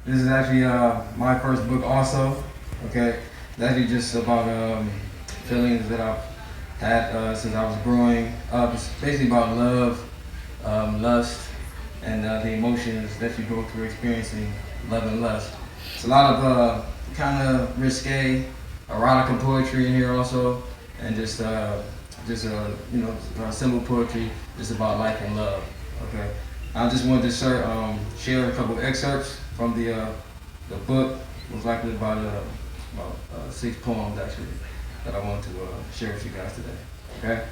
This is actually my first book also. Okay, it's actually just about feelings that I've had since I was growing up. It's basically about love, lust, and the emotions that you go through experiencing love and lust. It's a lot of kind of risque, erotica poetry in here also, and just simple poetry just about life and love. Okay, I just wanted to share a couple of excerpts from the book. It was likely about 6 poems actually that I want to share with you guys today. Okay,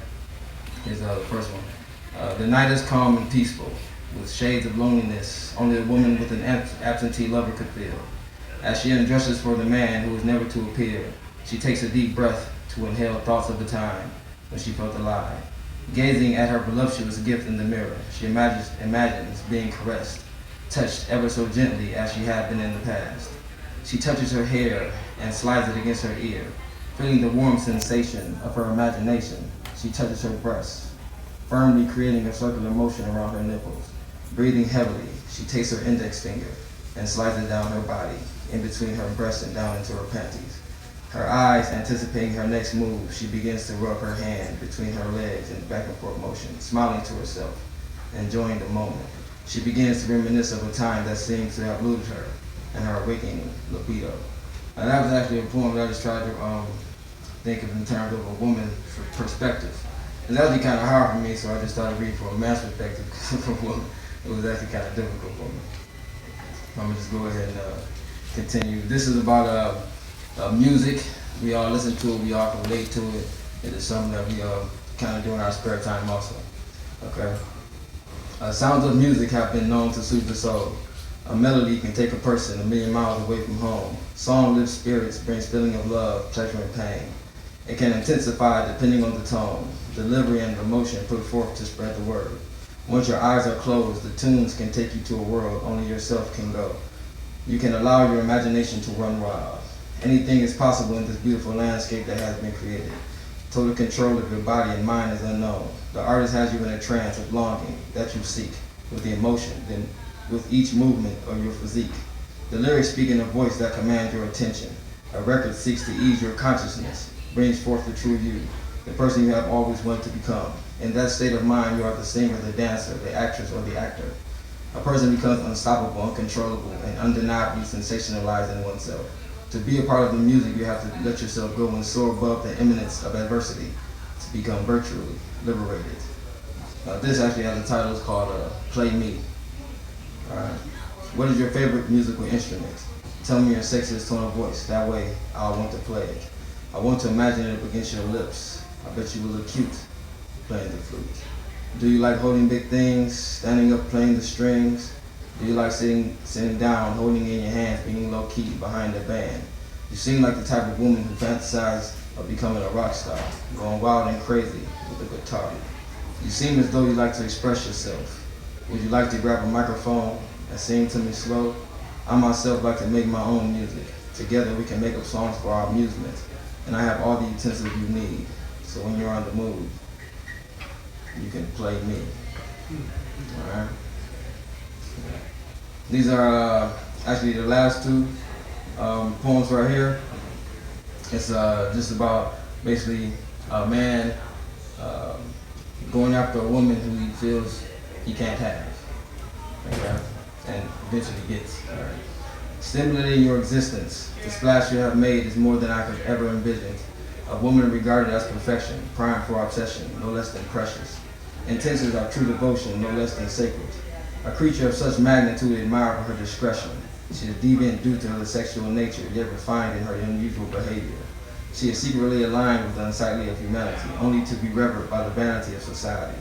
here's the first one. The night is calm and peaceful, with shades of loneliness only a woman with an absentee lover could feel. As she undresses for the man who is never to appear, she takes a deep breath to inhale thoughts of the time when she felt alive. Gazing at her voluptuous gift in the mirror, she imagines being caressed, touched ever so gently as she had been in the past. She touches her hair and slides it against her ear, feeling the warm sensation of her imagination. She touches her breasts, firmly creating a circular motion around her nipples. Breathing heavily, she takes her index finger and slides it down her body, in between her breasts and down into her panties. Her eyes anticipating her next move, she begins to rub her hand between her legs in back and forth motion, smiling to herself, enjoying the moment. She begins to reminisce of a time that seems to have eluded her and her awakening libido. And that was actually a poem that I just tried to think of in terms of a woman's perspective. And that was kind of hard for me, so I just started reading from a man's perspective because for a woman, it was actually kind of difficult for me. I'm gonna just go ahead and continue. This is about music. We all listen to it, we all can relate to it. It is something that we kind of do in our spare time also. Okay. Sounds of music have been known to soothe the soul. A melody can take a person a million miles away from home. Song lifts spirits, brings feeling of love, pleasure, and pain. It can intensify depending on the tone, delivery, and emotion put forth to spread the word. Once your eyes are closed, the tunes can take you to a world only yourself can go. You can allow your imagination to run wild. Anything is possible in this beautiful landscape that has been created. Total control of your body and mind is unknown. The artist has you in a trance of longing that you seek, with the emotion, then with each movement of your physique. The lyrics speak in a voice that commands your attention. A record seeks to ease your consciousness, brings forth the true you, the person you have always wanted to become. In that state of mind, you are the singer, the dancer, the actress, or the actor. A person becomes unstoppable, uncontrollable, and undeniably sensationalized in oneself. To be a part of the music, you have to let yourself go and soar above the imminence of adversity to become virtually liberated. This actually has a title. It's called Play Me. All right. What is your favorite musical instrument? Tell me your sexiest tone of voice. That way, I'll want to play it. I want to imagine it up against your lips. I bet you will look cute playing the flute. Do you like holding big things, standing up playing the strings? Do you like sitting down, holding in your hands, being low-key behind the band? You seem like the type of woman who fantasizes of becoming a rock star, going wild and crazy with a guitar. You seem as though you like to express yourself. Would you like to grab a microphone and sing to me slow? I myself like to make my own music. Together we can make up songs for our amusement. And I have all the utensils you need. So when you're on the move, you can play me. All right. These are actually the last two poems right here. It's just about basically a man going after a woman who he feels he can't have, okay? And eventually gets. All right. Stimulating your existence, the splash you have made is more than I could ever envision. A woman regarded as perfection, prime for obsession, no less than precious. Intense is our true devotion, no less than sacred. A creature of such magnitude admired for her discretion. She is deviant due to her sexual nature, yet refined in her unusual behavior. She is secretly aligned with the unsightly of humanity, only to be revered by the vanity of society.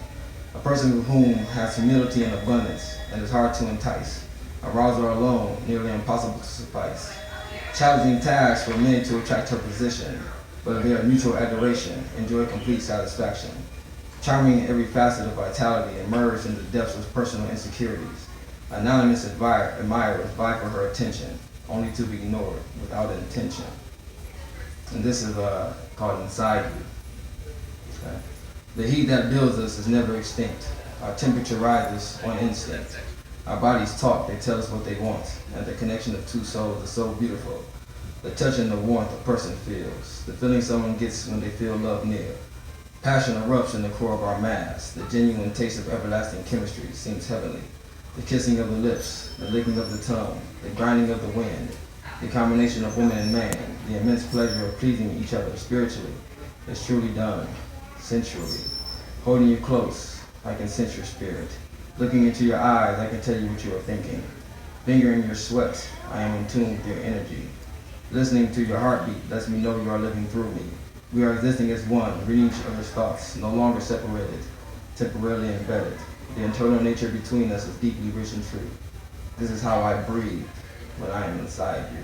A person with whom has humility and abundance, and is hard to entice. A rouser alone, nearly impossible to suffice. Challenging tasks for many to attract her position, but of their mutual adoration, enjoy complete satisfaction. Charming in every facet of vitality, immersed in the depths of personal insecurities. Anonymous admirers vie for her attention, only to be ignored without intention. And this is called Inside You. Okay. The heat that builds us is never extinct. Our temperature rises on instinct. Our bodies talk, they tell us what they want, and the connection of two souls is so beautiful. The touch and the warmth a person feels, the feeling someone gets when they feel love near. Passion erupts in the core of our mass. The genuine taste of everlasting chemistry seems heavenly. The kissing of the lips, the licking of the tongue, the grinding of the wind, the combination of woman and man, the immense pleasure of pleasing each other spiritually is truly done, sensually. Holding you close, I can sense your spirit. Looking into your eyes, I can tell you what you are thinking. Fingering your sweat, I am in tune with your energy. Listening to your heartbeat lets me know you are living through me. We are existing as one, reading each other's thoughts, no longer separated, temporarily embedded. The internal nature between us is deeply rich and true. This is how I breathe when I am inside you.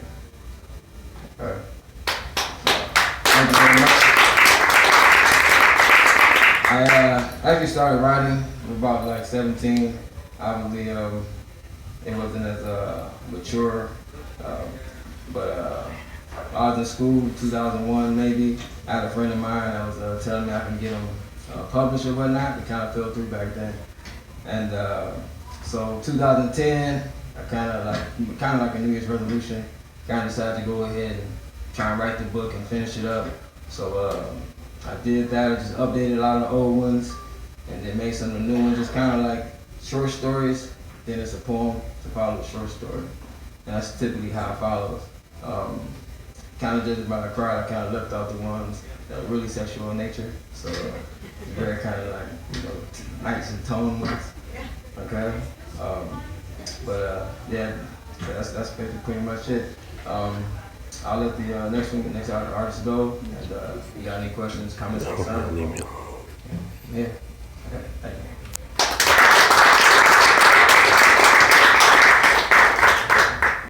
All right. Thank you very much. I actually started writing about like 17. Obviously, it wasn't as mature, but I was in school, 2001 maybe. I had a friend of mine that was telling me I can get him published or whatnot. It kind of fell through back then. And so 2010, I kind of like a New Year's resolution, kind of decided to go ahead and try and write the book and finish it up. So I did that. I just updated a lot of the old ones and then made some of the new ones, just kind of like short stories. Then it's a poem to follow a short story. And that's typically how it follows. Kind of judged by the crowd, I kind of left out the ones that were really sexual in nature. So very kind of like, nice and tone ones. Okay. Yeah, that's basically pretty much it. I'll let the next artist go. And if you got any questions, comments, concerns? Yeah. Okay. Thank you.